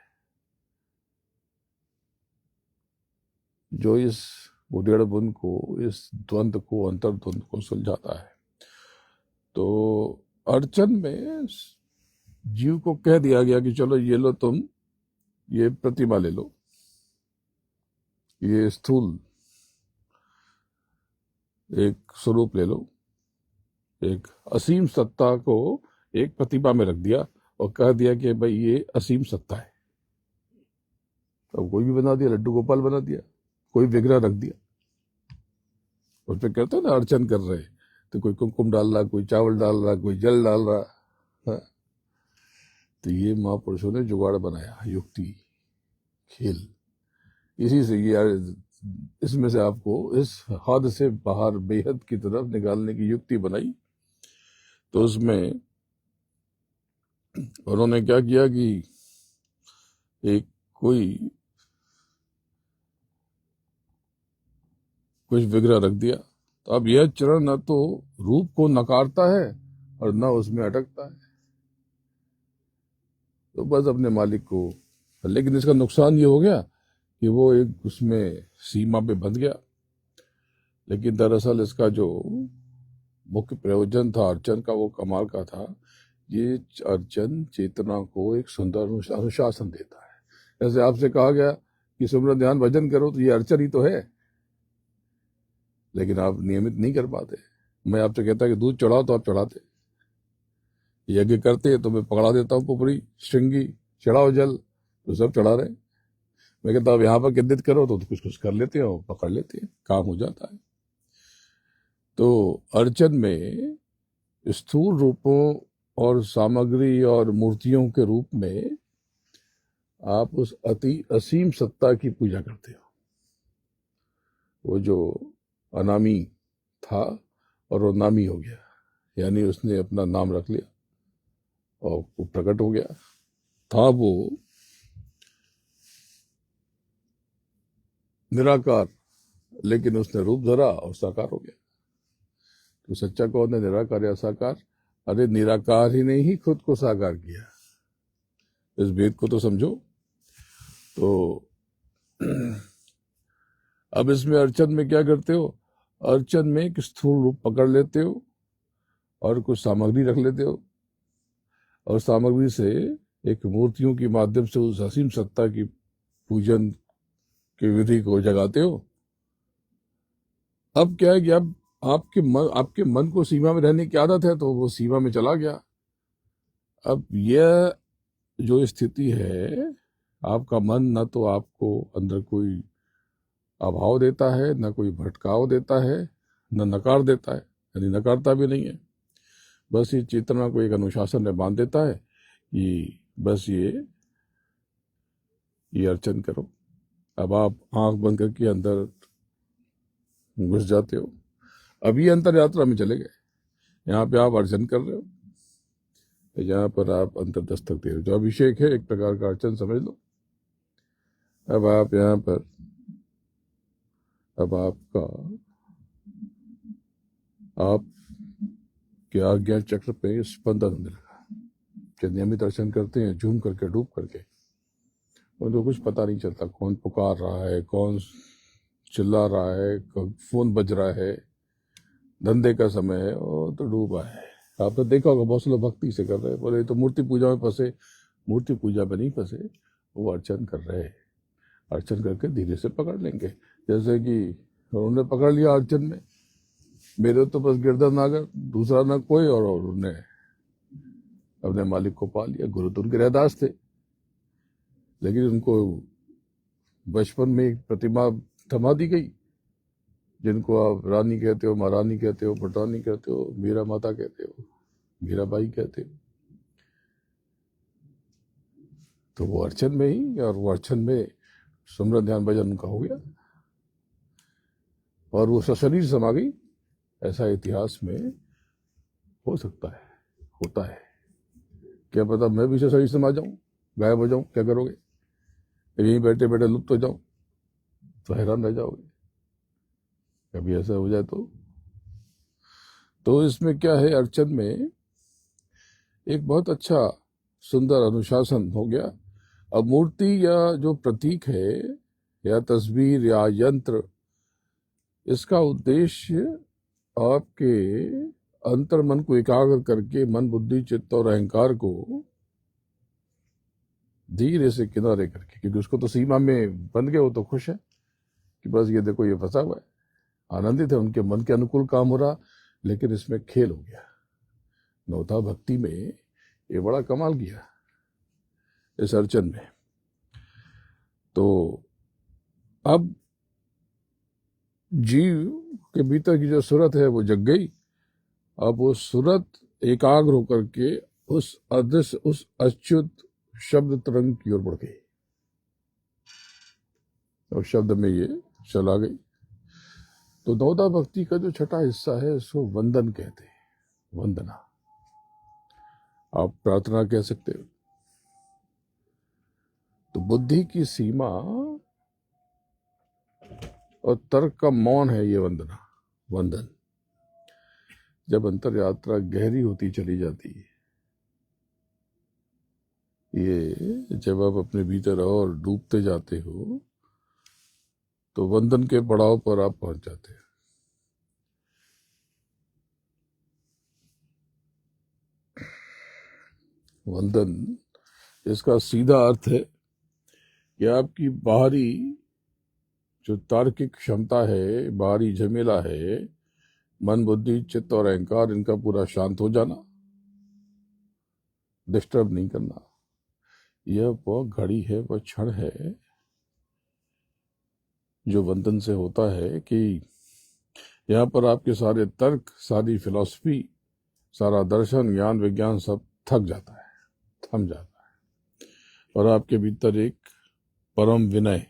जो इस उदेड़ बुन को, इस द्वंद को, अंतर्द्वंद को सुलझाता है। तो अर्चन में जीव को कह दिया गया कि चलो ये लो, तुम ये प्रतिमा ले लो, ये स्थूल एक स्वरूप ले लो। एक असीम सत्ता को एक प्रतिमा में रख दिया और कह दिया कि भाई ये असीम सत्ता है। तो कोई भी बना दिया, लड्डू गोपाल बना दिया, कोई विग्रह रख दिया। उस पर कहते हैं ना अर्चन कर रहे, तो कोई कुमकुम डाल रहा, कोई चावल डाल रहा, कोई जल डाल रहा। हाँ। तो ये महापुरुषों ने जुगाड़ बनाया, युक्ति, खेल। इसी से ये इसमें से आपको इस हद से बाहर बेहद की तरफ निकालने की युक्ति बनाई। तो उसमें उन्होंने क्या किया कि एक कोई कुछ विग्रह रख दिया। तो अब यह चरण न तो रूप को नकारता है और न उसमें अटकता है, तो बस अपने मालिक को। लेकिन इसका नुकसान ये हो गया कि वो एक उसमें सीमा पे बंध गया। लेकिन दरअसल इसका जो मुख्य प्रयोजन था अर्चन का, वो कमाल का था। ये अर्चन चेतना को एक सुंदर अनुशासन देता है। जैसे आपसे कहा गया कि सुमरन ध्यान भजन करो, तो ये अर्चन ही तो है, लेकिन आप नियमित नहीं कर पाते। मैं आपसे कहता कि दूध चढ़ाओ तो आप चढ़ाते, यज्ञ करते हैं तो मैं पकड़ा देता हूँ पुपरी श्रृंगी, चढ़ाओ जल, तो सब चढ़ा रहे। मैं कहता अब यहाँ पर केंद्रित करो तो कुछ कुछ कर लेते हैं और पकड़ लेते हैं, काम हो जाता है। तो अर्चन में स्थूल रूपों और सामग्री और मूर्तियों के रूप में आप उस अति असीम सत्ता की पूजा करते हो। वो जो अनामी था और वो नामी हो गया, यानी उसने अपना नाम रख लिया और वो प्रकट हो गया। था वो निराकार, लेकिन उसने रूप धरा और साकार हो गया। तो सच्चा कौन है, निराकार या साकार? अरे निराकार ही ने ही खुद को साकार किया। इस भेद को तो समझो। तो अब इसमें अर्चन में क्या करते हो? अर्चन में एक स्थूल रूप पकड़ लेते हो और कुछ सामग्री रख लेते हो, और सामग्री से एक मूर्तियों के माध्यम से उस असीम सत्ता की पूजन की विधि को जगाते हो। अब क्या है कि अब आपके मन को सीमा में रहने की आदत है, तो वो सीमा में चला गया। अब यह जो स्थिति है, आपका मन न तो आपको अंदर कोई अभाव देता है, न कोई भटकाव देता है, न नकार देता है, यानी नकारता भी नहीं है। बस ये चेतना को एक अनुशासन में बांध देता है कि बस ये अर्चन करो। अब आप आंख बंद करके अंदर घुस जाते हो। अब ये अंतर यात्रा में चले गए। यहाँ पे आप अर्चन कर रहे हो, यहाँ पर आप अंतर दस्तक दे रहे हो। जो अभिषेक है एक प्रकार का अर्चन समझ लो। अब आप यहाँ पर, अब आप के आज्ञा चक्र पे स्पंदन होने लगा। जो नियमित अर्चन करते हैं झूम करके, डूब करके, उनको कुछ पता नहीं चलता कौन पुकार रहा है, कौन चिल्ला रहा है, फोन बज रहा है, धंधे का समय है, और तो डूबा है। आपने देखा होगा बहुत से लोग भक्ति से कर रहे हैं, बोले तो मूर्ति पूजा में फंसे। मूर्ति पूजा में नहीं फंसे, वो अर्चन कर रहे हैं। अर्चन करके धीरे से पकड़ लेंगे। जैसे कि उन्होंने पकड़ लिया अर्चन में, मेरे तो बस गिरधर नागर, दूसरा ना कोई, और उन्होंने अपने मालिक को पा लिया। गुरु तो उनके रहदास थे, लेकिन उनको बचपन में एक प्रतिमा थमा दी गई, जिनको आप रानी कहते हो, महारानी कहते हो, पटरानी कहते हो, मीरा माता कहते हो, मीराबाई कहते हो। तो वो अर्चन में ही, और वो अर्चन में सुमरन ध्यान भजन उनका हो गया, और वो सशरीर समा गई। ऐसा इतिहास में हो सकता है, होता है। क्या पता मैं भी सशरीर समा जाऊं, गायब हो जाऊं, क्या करोगे? यहीं बैठे बैठे लुप्त हो जाऊं तो हैरान रह जाओगे। कभी ऐसा हो जाए तो इसमें क्या है, अर्चन में एक बहुत अच्छा सुंदर अनुशासन हो गया। अब मूर्ति या जो प्रतीक है, या तस्वीर या यंत्र, इसका उद्देश्य आपके अंतर मन को एकाग्र करके मन, बुद्धि, चित्त और अहंकार को धीरे से किनारे करके, क्योंकि उसको तो सीमा में बंध गए, वो तो खुश है कि बस ये देखो ये फंसा हुआ है, आनंदित है, उनके मन के अनुकूल काम हो रहा। लेकिन इसमें खेल हो गया। नवता भक्ति में ये बड़ा कमाल किया इस अर्चन में। तो अब जीव के भीतर की जो सूरत है वो जग गई। अब वो सूरत एकाग्र होकर के उस अदृश्य, उस अच्युत शब्द तरंग की ओर बढ़ गई, और शब्द में ये चला गई। तो नवदा भक्ति का जो छठा हिस्सा है, उसको वंदन कहते हैं। वंदना, आप प्रार्थना कह सकते हो। तो बुद्धि की सीमा और तर्क का मौन है ये वंदना, वंदन। जब अंतर यात्रा गहरी होती चली जाती है, ये जब आप अपने भीतर और डूबते जाते हो, तो वंदन के पड़ाव पर आप पहुंच जाते हैं। वंदन, इसका सीधा अर्थ है कि आपकी बाहरी जो तार्किक क्षमता है, बाहरी झमेला है, मन, बुद्धि, चित्त और अहंकार, इनका पूरा शांत हो जाना। डिस्टर्ब नहीं करना। यह वह घड़ी है, वह क्षण है जो वंदन से होता है कि यहाँ पर आपके सारे तर्क, सारी फिलॉसफी, सारा दर्शन, ज्ञान, विज्ञान सब थक जाता है, थम जाता है, और आपके भीतर एक परम विनय,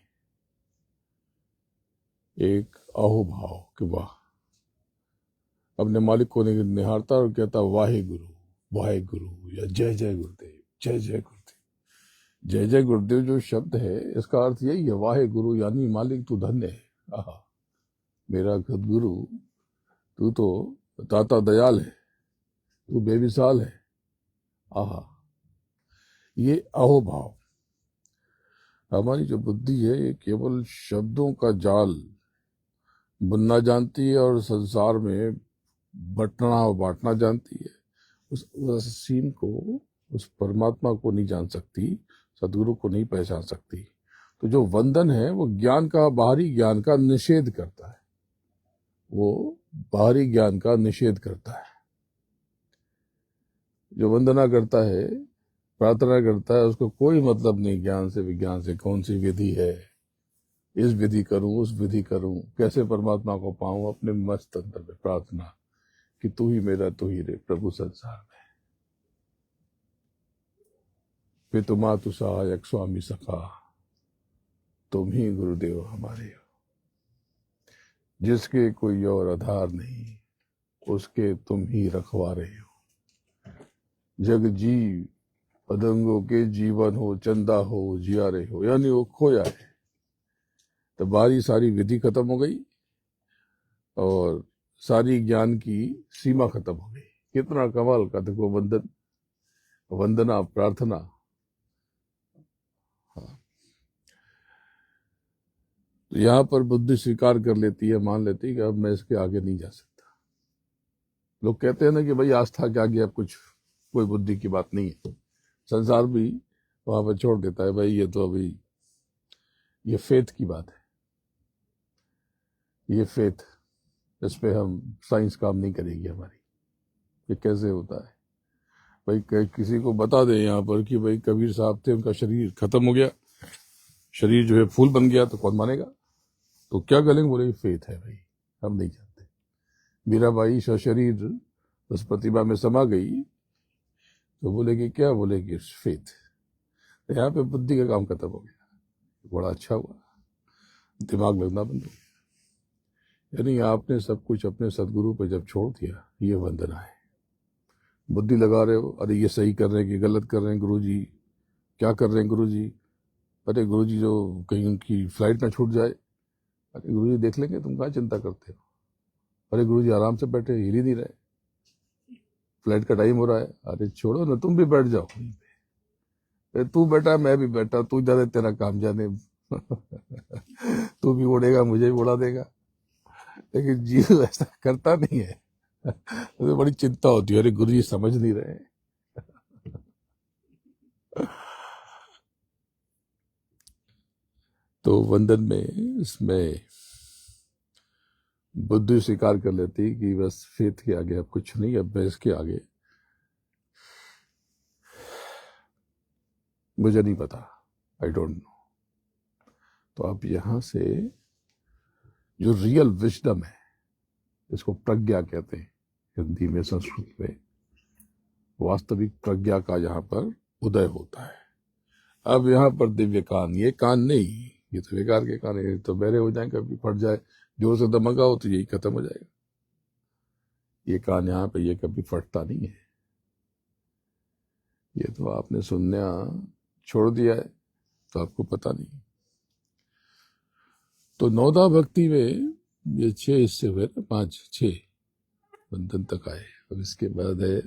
एक अहोभाव कि वाह, अपने मालिक को निहारता और कहता वाहे गुरु, वाहे गुरु, या जय जय गुरुदेव, जय जय गुरुदेव। जय जय गुरुदेव जो शब्द है, इसका अर्थ यही है, वाहे गुरु यानी मालिक तू धन्य है। आहा, मेरा सदगुरु, तू तो दाता दयाल है, तू बेमिसाल है। आहा, ये अहोभाव। हमारी जो बुद्धि है ये केवल शब्दों का जाल बुनना जानती है और संसार में बटना और बांटना जानती है। उस असीम को, उस परमात्मा को नहीं जान सकती, सदगुरु को नहीं पहचान सकती। तो जो वंदन है वो ज्ञान का, बाहरी ज्ञान का निषेध करता है, वो बाहरी ज्ञान का निषेध करता है। जो वंदना करता है, प्रार्थना करता है, उसको कोई मतलब नहीं ज्ञान से, विज्ञान से, कौन सी विधि है, इस विधि करूं, उस विधि करूं, कैसे परमात्मा को पाऊं। अपने मस्त अंतर में प्रार्थना कि तू ही मेरा, तू ही रे प्रभु संसार में, पितु मातु सहायक स्वामी सखा, तुम ही गुरुदेव हमारे हो। जिसके कोई और आधार नहीं, उसके तुम ही रखवारे हो। जग जीव पतंगों के जीवन हो, चंदा हो, जियारे हो, यानी वो खोया है। तो बारी सारी विधि खत्म हो गई और सारी ज्ञान की सीमा खत्म हो गई। कितना कमाल का देखो, वंदन, वंदना, प्रार्थना। हाँ, तो यहाँ पर बुद्धि स्वीकार कर लेती है, मान लेती है कि अब मैं इसके आगे नहीं जा सकता। लोग कहते हैं ना कि भाई आस्था के आगे अब कुछ, कोई बुद्धि की बात नहीं है। संसार भी वहां पर छोड़ देता है, भाई ये तो अभी ये फेथ की बात है, ये फेथ, इस पे हम साइंस काम नहीं करेगी हमारी। ये कैसे होता है भाई? किसी को बता दें यहाँ पर कि भाई कबीर साहब थे, उनका शरीर खत्म हो गया, शरीर जो है फूल बन गया, तो कौन मानेगा? तो क्या करेंगे? बोले फेथ है भाई, हम नहीं जानते। मीराबाई सशरीर उस प्रतिभा में समा गई, तो बोले कि क्या? बोले कि फेथ। तो यहाँ पे बुद्धि का काम खत्म हो गया। बड़ा अच्छा हुआ, दिमाग लगना बंद हो गया। यानी आपने सब कुछ अपने सदगुरु पे जब छोड़ दिया, ये वंदना है। बुद्धि लगा रहे हो, अरे ये सही कर रहे हैं कि गलत कर रहे हैं गुरुजी, क्या कर रहे हैं गुरुजी? अरे गुरुजी जो कहीं उनकी फ्लाइट ना छूट जाए, अरे गुरुजी देख लेंगे, तुम कहाँ चिंता करते हो? अरे गुरुजी आराम से बैठे, हिल ही नहीं रहे, फ्लाइट का टाइम हो रहा है। अरे छोड़ो ना, तुम भी बैठ जाओ। अरे तू बैठा, मैं भी बैठा, तू जाने तेरा काम जाने। तू भी उड़ेगा, मुझे भी उड़ा देगा। लेकिन जीव ऐसा करता नहीं है। तो बड़ी चिंता होती है, अरे गुरुजी समझ नहीं रहे। तो वंदन में इसमें बुद्धि स्वीकार कर लेती कि बस फेथ के आगे अब कुछ नहीं, अब मैं इसके आगे मुझे नहीं पता, आई डोंट नो। तो अब यहां से जो रियल विजडम है, इसको प्रज्ञा कहते हैं हिंदी में, संस्कृत में, वास्तविक प्रज्ञा का यहाँ पर उदय होता है। अब यहाँ पर दिव्य कान, ये कान नहीं, ये तो बेकार के कान है, तो बहरे हो जाए, कभी फट जाए, जोर से दमका हो तो यही खत्म हो जाएगा। ये कान यहाँ पे ये कभी फटता नहीं है। ये तो आपने सुनना छोड़ दिया है, तो आपको पता नहीं। तो नौदा भक्ति में ये 6 हिस्से हुए ना, 5 6 बंधन तक आए। अब इसके बाद है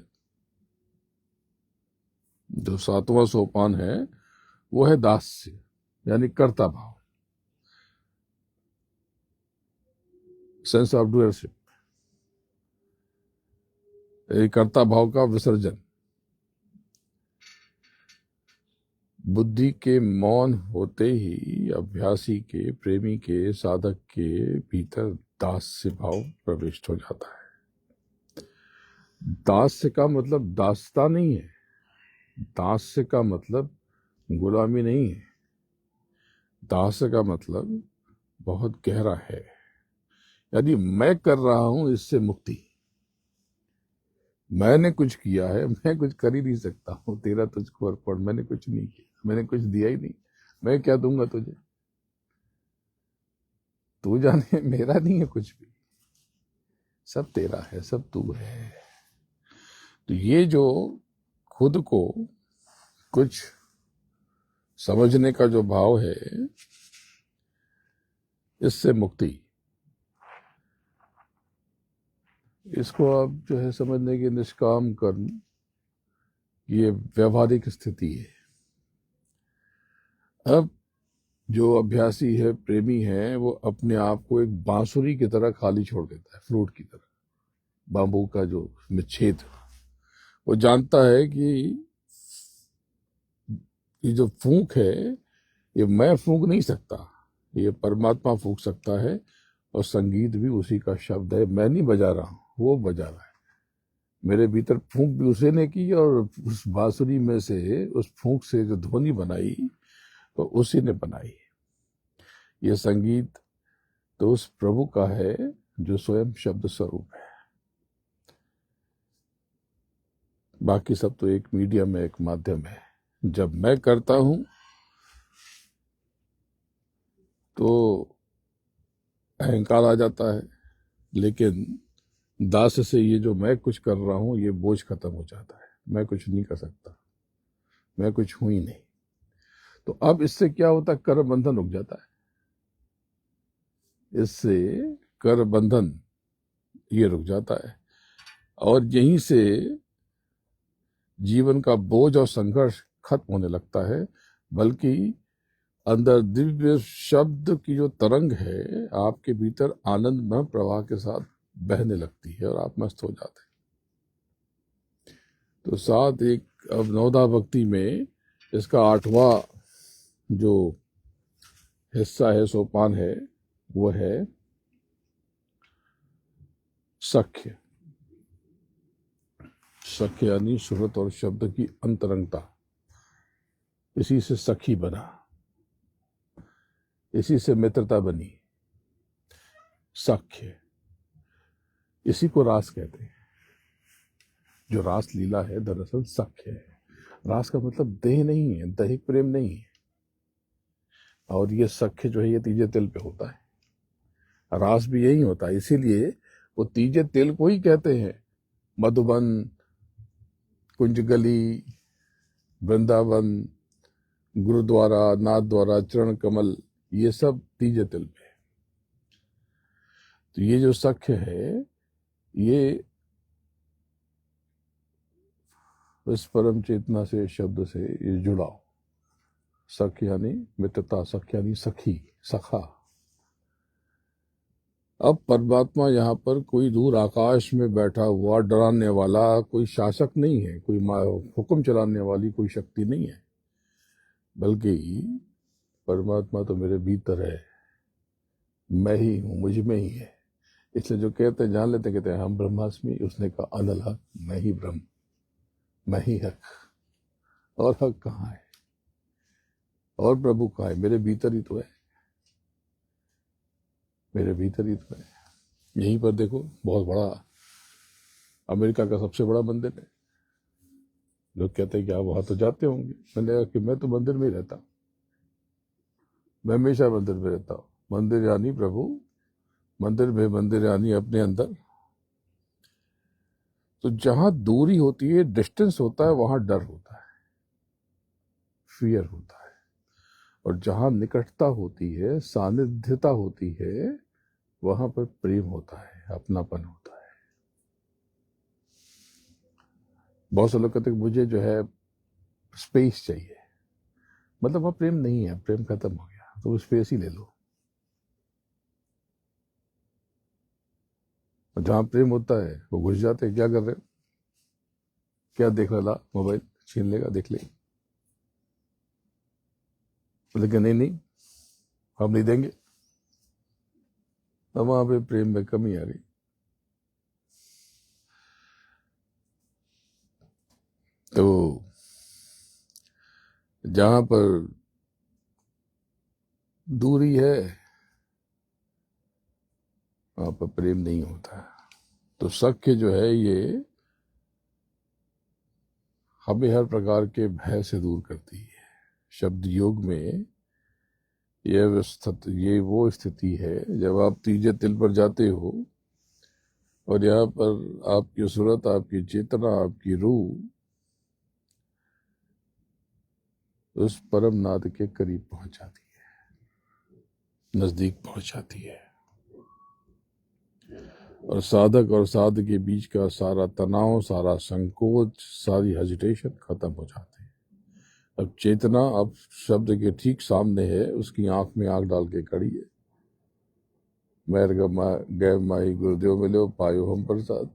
जो 7वां सोपान है, वो है दास्य, यानी कर्ता भाव, सेंस ऑफ डूअरशिप, कर्ता भाव का विसर्जन। बुद्धि के मौन होते ही अभ्यासी के, प्रेमी के, साधक के भीतर दास्य भाव प्रविष्ट हो जाता है। दास्य का मतलब दासता नहीं है, दास्य का मतलब गुलामी नहीं है। दास्य का मतलब बहुत गहरा है, यानी मैं कर रहा हूं इससे मुक्ति। मैंने कुछ किया है, मैं कुछ कर ही नहीं सकता हूं, तेरा तुझको अर्पण। मैंने कुछ नहीं किया, मैंने कुछ दिया ही नहीं, मैं क्या दूंगा तुझे? तू जाने, मेरा नहीं है कुछ भी, सब तेरा है, सब तू है। तो ये जो खुद को कुछ समझने का जो भाव है, इससे मुक्ति, इसको आप जो है समझने की निष्काम कर्म, ये व्यवहारिक स्थिति है। अब जो अभ्यासी है, प्रेमी है, वो अपने आप को एक बांसुरी की तरह खाली छोड़ देता है, फ्लूट की तरह, बांबू का जो में छेद। वो जानता है कि ये जो फूंक है, ये मैं फूंक नहीं सकता, ये परमात्मा फूंक सकता है। और संगीत भी उसी का शब्द है, मैं नहीं बजा रहा हूं, वो बजा रहा है। मेरे भीतर फूंक भी उसी ने की, और उस बांसुरी में से, उस फूंक से जो ध्वनि बनाई, तो उसी ने बनाई। ये संगीत तो उस प्रभु का है जो स्वयं शब्द स्वरूप है। बाकी सब तो एक मीडियम है, एक माध्यम है। जब मैं करता हूं तो अहंकार आ जाता है, लेकिन दास से ये जो मैं कुछ कर रहा हूं, ये बोझ खत्म हो जाता है। मैं कुछ नहीं कर सकता, मैं कुछ हूं ही नहीं। तो अब इससे क्या होता है? कर बंधन रुक जाता है। इससे कर बंधन ये रुक जाता है, और यहीं से जीवन का बोझ और संघर्ष खत्म होने लगता है। बल्कि अंदर दिव्य शब्द की जो तरंग है, आपके भीतर आनंदमय प्रवाह के साथ बहने लगती है, और आप मस्त हो जाते हैं। तो साथ एक अब नवदा भक्ति में इसका 8वां जो हिस्सा है, सोपान है, वो है सख्य। सख्य यानी सुरत और शब्द की अंतरंगता। इसी से सखी बना, इसी से मित्रता बनी। सख्य, इसी को रास कहते हैं। जो रास लीला है दरअसल सख्य है। रास का मतलब देह नहीं है, दैहिक प्रेम नहीं है। और ये सख्य जो है, ये तीजे तिल पे होता है। रास भी यही होता है, इसीलिए वो तीजे तिल को ही कहते हैं। मधुबन, कुंजगली, वृंदावन, गुरुद्वारा, नाथ द्वारा, चरण कमल, ये सब तीजे तिल पे। तो ये जो सख्य है, ये इस परम चेतना से, शब्द से ये जुड़ाव। सख्य यानी मित्रता, सख्य यानी सखी, सखा। अब परमात्मा यहाँ पर कोई दूर आकाश में बैठा हुआ डराने वाला कोई शासक नहीं है, कोई हुक्म चलाने वाली कोई शक्ति नहीं है, बल्कि परमात्मा तो मेरे भीतर है, मैं ही हूं, मुझ में ही है। इसलिए जो कहते हैं, जान लेते कहते हैं हम ब्रह्मास्मि, उसने कहा अनल हक, मैं ही ब्रह्म, मैं ही हक। और हक कहाँ है? और प्रभु कहाँ है? मेरे भीतर ही तो है, मेरे भीतर ही तो है। यहीं पर देखो, बहुत बड़ा, अमेरिका का सबसे बड़ा मंदिर है। लोग कहते हैं कि आप वहां तो जाते होंगे। मैंने कहा कि मैं तो मंदिर में ही रहता हूं, मैं हमेशा मंदिर में रहता हूं। मंदिर यानी प्रभु, मंदिर में, मंदिर यानी अपने अंदर। तो जहां दूरी होती है, डिस्टेंस होता है, वहां डर होता है, फियर होता है। और जहां निकटता होती है, सानिध्यता होती है, वहां पर प्रेम होता है, अपनापन होता है। बहुत से लोग कहते हैं मुझे जो है स्पेस चाहिए, मतलब वहां प्रेम नहीं है, प्रेम खत्म हो गया, तो स्पेस ही ले लो। और जहां प्रेम होता है वो घुस जाते हैं, क्या कर रहे हो, क्या देख रहा, ला मोबाइल छीन लेगा, देख ले। लेकिन नहीं नहीं, हम नहीं देंगे। अब वहां पे प्रेम में कमी आ गई। तो जहां पर दूरी है वहां पर प्रेम नहीं होता। तो सख्य जो है ये हमें हर प्रकार के भय से दूर करती है। शब्द योग में ये वो स्थिति है जब आप तीजे तिल पर जाते हो और यहाँ पर आपकी सूरत, आपकी चेतना, आपकी रूह उस परम नाद के करीब पहुंच जाती है, नजदीक पहुंच जाती है, और साधक और साध के बीच का सारा तनाव, सारा संकोच, सारी हेजिटेशन खत्म हो जाती है। अब चेतना अब शब्द के ठीक सामने है, उसकी आंख में आंख डाल के खड़ी है। मैर गए माही गुरुदेव मिलो पायो हम प्रसाद,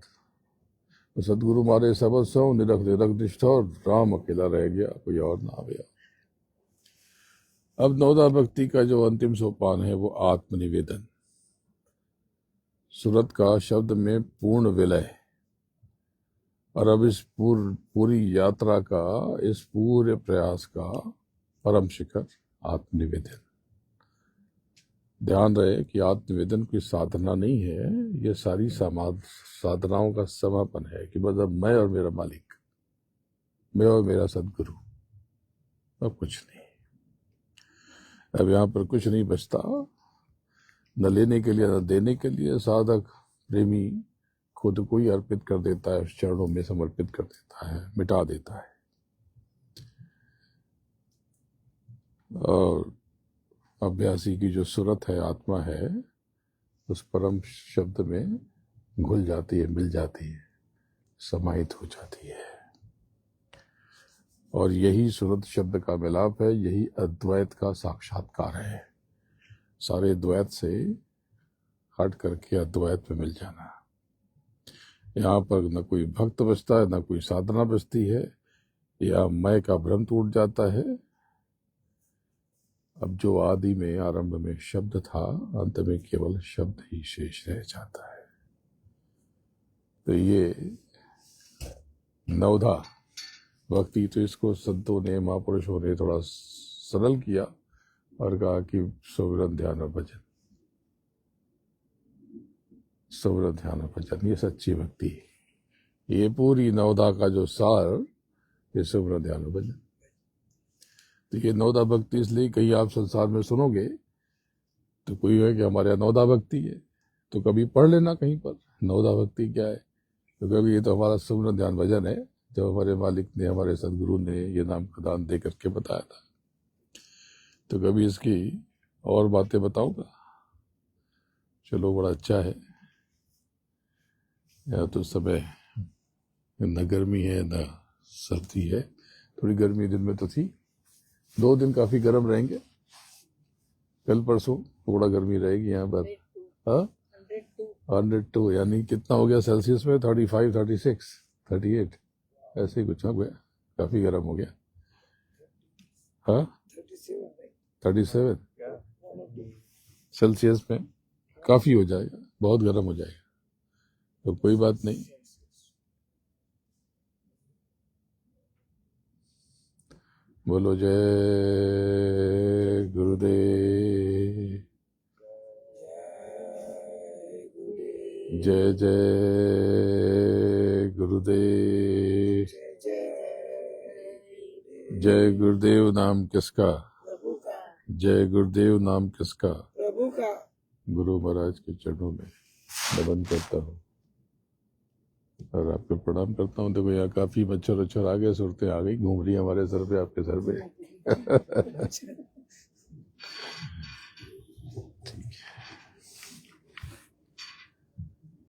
तो सदगुरु मारे सबद सौ निरख निरख निष्ठा, और राम अकेला रह गया, कोई और ना आया। अब नवदा भक्ति का जो अंतिम सोपान है वो आत्मनिवेदन, सूरत का शब्द में पूर्ण विलय। और अब इस पूरी यात्रा का, इस पूरे प्रयास का परम शिखर आत्मनिवेदन। ध्यान रहे कि आत्मनिवेदन कोई साधना नहीं है, ये सारी साधनाओं का समापन है कि मतलब मैं और मेरा मालिक, मैं और मेरा सदगुरु, अब कुछ नहीं। अब यहाँ पर कुछ नहीं बचता, न लेने के लिए न देने के लिए। साधक प्रेमी खुद को ही अर्पित कर देता है, उस चरणों में समर्पित कर देता है, मिटा देता है, और अभ्यासी की जो सूरत है, आत्मा है, उस परम शब्द में घुल जाती है, मिल जाती है, समाहित हो जाती है। और यही सूरत शब्द का मिलाप है, यही अद्वैत का साक्षात्कार है। सारे द्वैत से हट करके अद्वैत में मिल जाना। यहाँ पर न कोई भक्त बचता है, न कोई साधना बचती है, या मैं का भ्रम टूट जाता है। अब जो आदि में, आरंभ में शब्द था, अंत में केवल शब्द ही शेष रह जाता है। तो ये नवधा भक्ति, तो इसको संतों ने, महापुरुषों ने थोड़ा सरल किया और कहा कि सुमिरन ध्यान और भजन, सुमिरन ध्यान और भजन, ये सच्ची भक्ति है। ये पूरी नवधा का जो सार, ये सुमिरन ध्यान और भजन। तो ये नवधा भक्ति इसलिए कहीं आप संसार में सुनोगे तो कोई है कि हमारे यहाँ नवधा भक्ति है, तो कभी पढ़ लेना कहीं पर नवधा भक्ति क्या है। तो कभी ये तो हमारा सुमिरन ध्यान भजन है, जब हमारे मालिक ने, हमारे सदगुरु ने ये नाम का दान दे करके बताया था। तो कभी इसकी और बातें बताऊंगा। चलो, बड़ा अच्छा है। या तो समय न गर्मी है न सर्दी है, थोड़ी गर्मी दिन में तो थी, 2 दिन काफी गर्म रहेंगे, कल परसों थोड़ा गर्मी रहेगी यहाँ पर। हाँ, 102 यानी कितना हो गया सेल्सियस में, 35, 36, 38 ऐसे ही कुछ हो गया, काफी गर्म हो गया। हाँ, 37 सेल्सियस में काफी हो जाएगा, बहुत गर्म हो जाएगा, तो कोई बात नहीं। बोलो जय गुरुदेव, जय जय गुरुदेव। जय गुरुदेव नाम किसका?
प्रभु का,
जय गुरुदेव नाम किसका?
प्रभु का।
गुरु महाराज के चरणों में नमन करता हूँ और आपको प्रणाम करता हूँ। देखो यहाँ काफी मच्छर आ गए, सुरतें आ गई, घूम रही है हमारे सर पे, आपके सर पे।